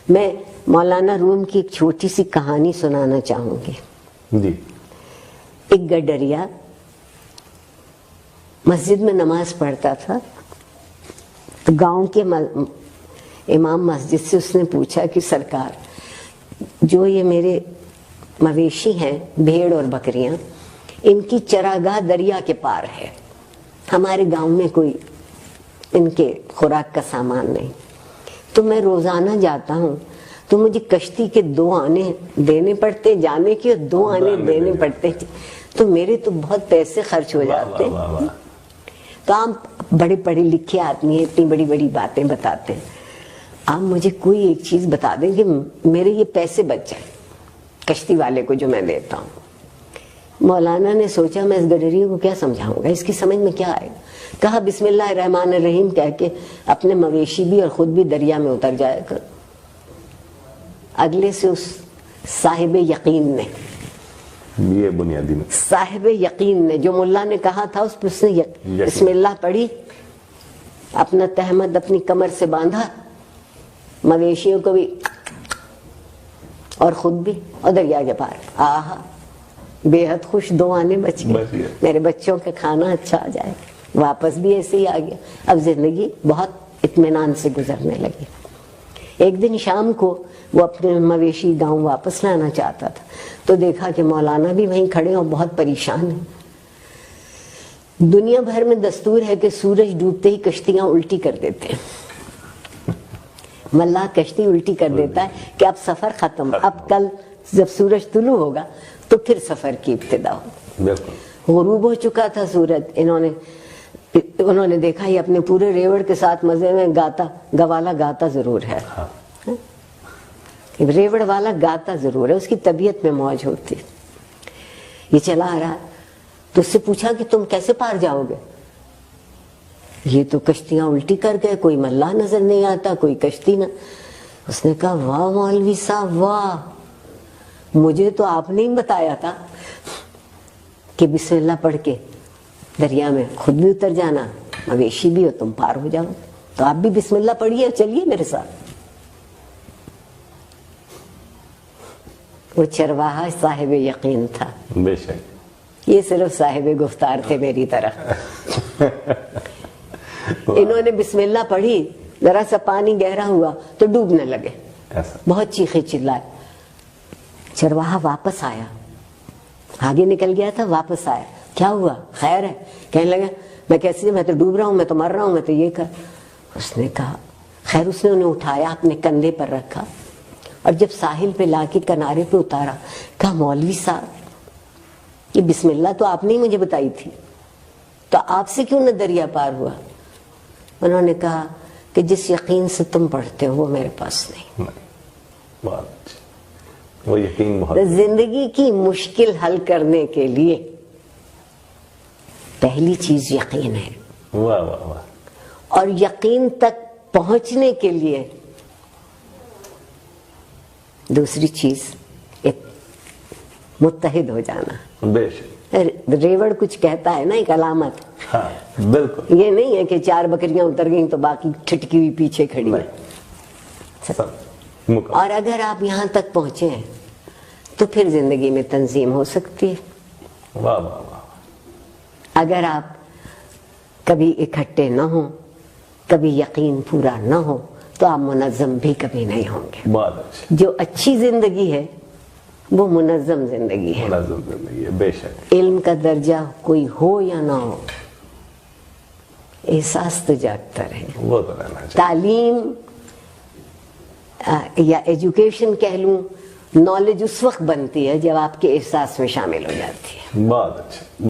میں مولانا روم کی ایک چھوٹی سی کہانی سنانا چاہوں گی. جی. ایک گڈریا مسجد میں نماز پڑھتا تھا تو گاؤں کے امام مسجد سے اس نے پوچھا کہ سرکار، جو یہ میرے مویشی ہیں بھیڑ اور بکریاں، ان کی چراگاہ دریا کے پار ہے، ہمارے گاؤں میں کوئی ان کے خوراک کا سامان نہیں، تو میں روزانہ جاتا ہوں تو مجھے کشتی کے 2 آنے دینے پڑتے جانے کے، اور 2 آنے دینے پڑتے، تو میرے تو بہت پیسے خرچ ہو جاتے ہیں. تو آپ بڑے پڑھے لکھے آدمی ہیں، اتنی بڑی بڑی باتیں بتاتے ہیں، آپ مجھے کوئی ایک چیز بتا دیں کہ میرے یہ پیسے بچ جائیں کشتی والے کو جو میں دیتا ہوں. مولانا نے سوچا میں اس گڈریے کو کیا سمجھاؤں گا، اس کی سمجھ میں کیا آئے گا. کہا بسم اللہ الرحمن الرحیم کہہ کے اپنے مویشی بھی اور خود بھی دریا میں اتر جایا کر. اگلے سے اس صاحب یقین نے، یہ بنیادی میں صاحب یقین نے جو ملا نے کہا تھا اس پہ اس نے بسم اللہ پڑھی، اپنا تہمد اپنی کمر سے باندھا، مویشیوں کو بھی اور خود بھی، اور دریا کے پار. آہا بے حد خوش، 2 آنے بچ گئے، میرے بچوں کا کھانا اچھا آ جائے. واپس بھی ایسے ہی آ گیا. اب زندگی بہت اطمینان سے گزرنے لگی. ایک دن شام کو وہ اپنے مویشی گاؤں واپس لانا چاہتا تھا تو دیکھا کہ مولانا بھی وہیں کھڑے اور بہت پریشان ہیں. دنیا بھر میں دستور ہے کہ سورج ڈوبتے ہی کشتیاں الٹی کر دیتے ہیں. ملا کشتی الٹی کر دیتا ہے کہ اب سفر ختم، اب کل جب سورج طلوع ہوگا تو پھر سفر کی ابتدا ہوگی. غروب ہو چکا تھا سورج. انہوں نے دیکھا یہ اپنے پورے ریوڑ کے ساتھ مزے میں گوالا گاتا ضرور ہے، ریوڑ والا گاتا ضرور ہے، اس کی طبیعت میں موج ہوتی. یہ چلا آ رہا تو اس سے پوچھا کہ تم کیسے پار جاؤ گے؟ یہ تو کشتیاں الٹی کر گئے، کوئی ملا نظر نہیں آتا، کوئی کشتی نہ. اس نے کہا واہ مولوی صاحب واہ، مجھے تو آپ نے ہی بتایا تھا کہ بسم اللہ پڑھ کے دریا میں خود بھی اتر جانا، مویشی بھی ہو تم پار ہو جاؤ. تو آپ بھی بسم اللہ پڑھیے، چلیے میرے ساتھ. وہ چرواہا صاحب یقین تھا. بے شک یہ صرف صاحب گفتار تھے میری طرح. انہوں نے بسم اللہ پڑھی، ذرا سا پانی گہرا ہوا تو ڈوبنے لگے، بہت چیخے چلائے. چرواہا واپس آیا، آگے نکل گیا تھا، واپس آیا. کیا ہوا، خیر ہے؟ کہنے لگا میں کیسے، میں تو ڈوب رہا ہوں، میں تو مر رہا ہوں، میں تو یہ کر. اس نے کہا خیر. اس نے انہیں اٹھایا، اپنے کندھے پر رکھا، اور جب ساحل پہ لا کے کنارے پہ اتارا، کہا مولوی صاحب یہ بسم اللہ تو آپ نے ہی مجھے بتائی تھی، تو آپ سے کیوں نہ دریا پار ہوا؟ انہوں نے کہا کہ جس یقین سے تم پڑھتے ہو وہ میرے پاس نہیں. وہ یقین بہت. زندگی کی مشکل حل کرنے کے لیے پہلی چیز یقین ہے. واہ واہ واہ. اور یقین تک پہنچنے کے لیے دوسری چیز متحد ہو جانا. بے شک. ریوڑ کچھ کہتا ہے نا، ایک علامت. ہاں بالکل. یہ نہیں ہے کہ 4 بکریاں اتر گئیں تو باقی ٹھٹکی ہوئی پیچھے کھڑی ہے. اور اگر آپ یہاں تک پہنچے ہیں تو پھر زندگی میں تنظیم ہو سکتی ہے. واہ واہ واہ. اگر آپ کبھی اکٹھے نہ ہوں، کبھی یقین پورا نہ ہو، تو آپ منظم بھی کبھی نہیں ہوں گے. بہت اچھا. جو اچھی زندگی ہے وہ منظم زندگی ہے. منظم زندگی ہے. بے شک. علم کا درجہ کوئی ہو یا نہ ہو، احساس تو جاگتا رہے. وہ تو رہنا چاہیے. تعلیم یا ایجوکیشن کہہ لوں، نالج اس وقت بنتی ہے جب آپ کے احساس میں شامل ہو جاتی ہے. بہت اچھا.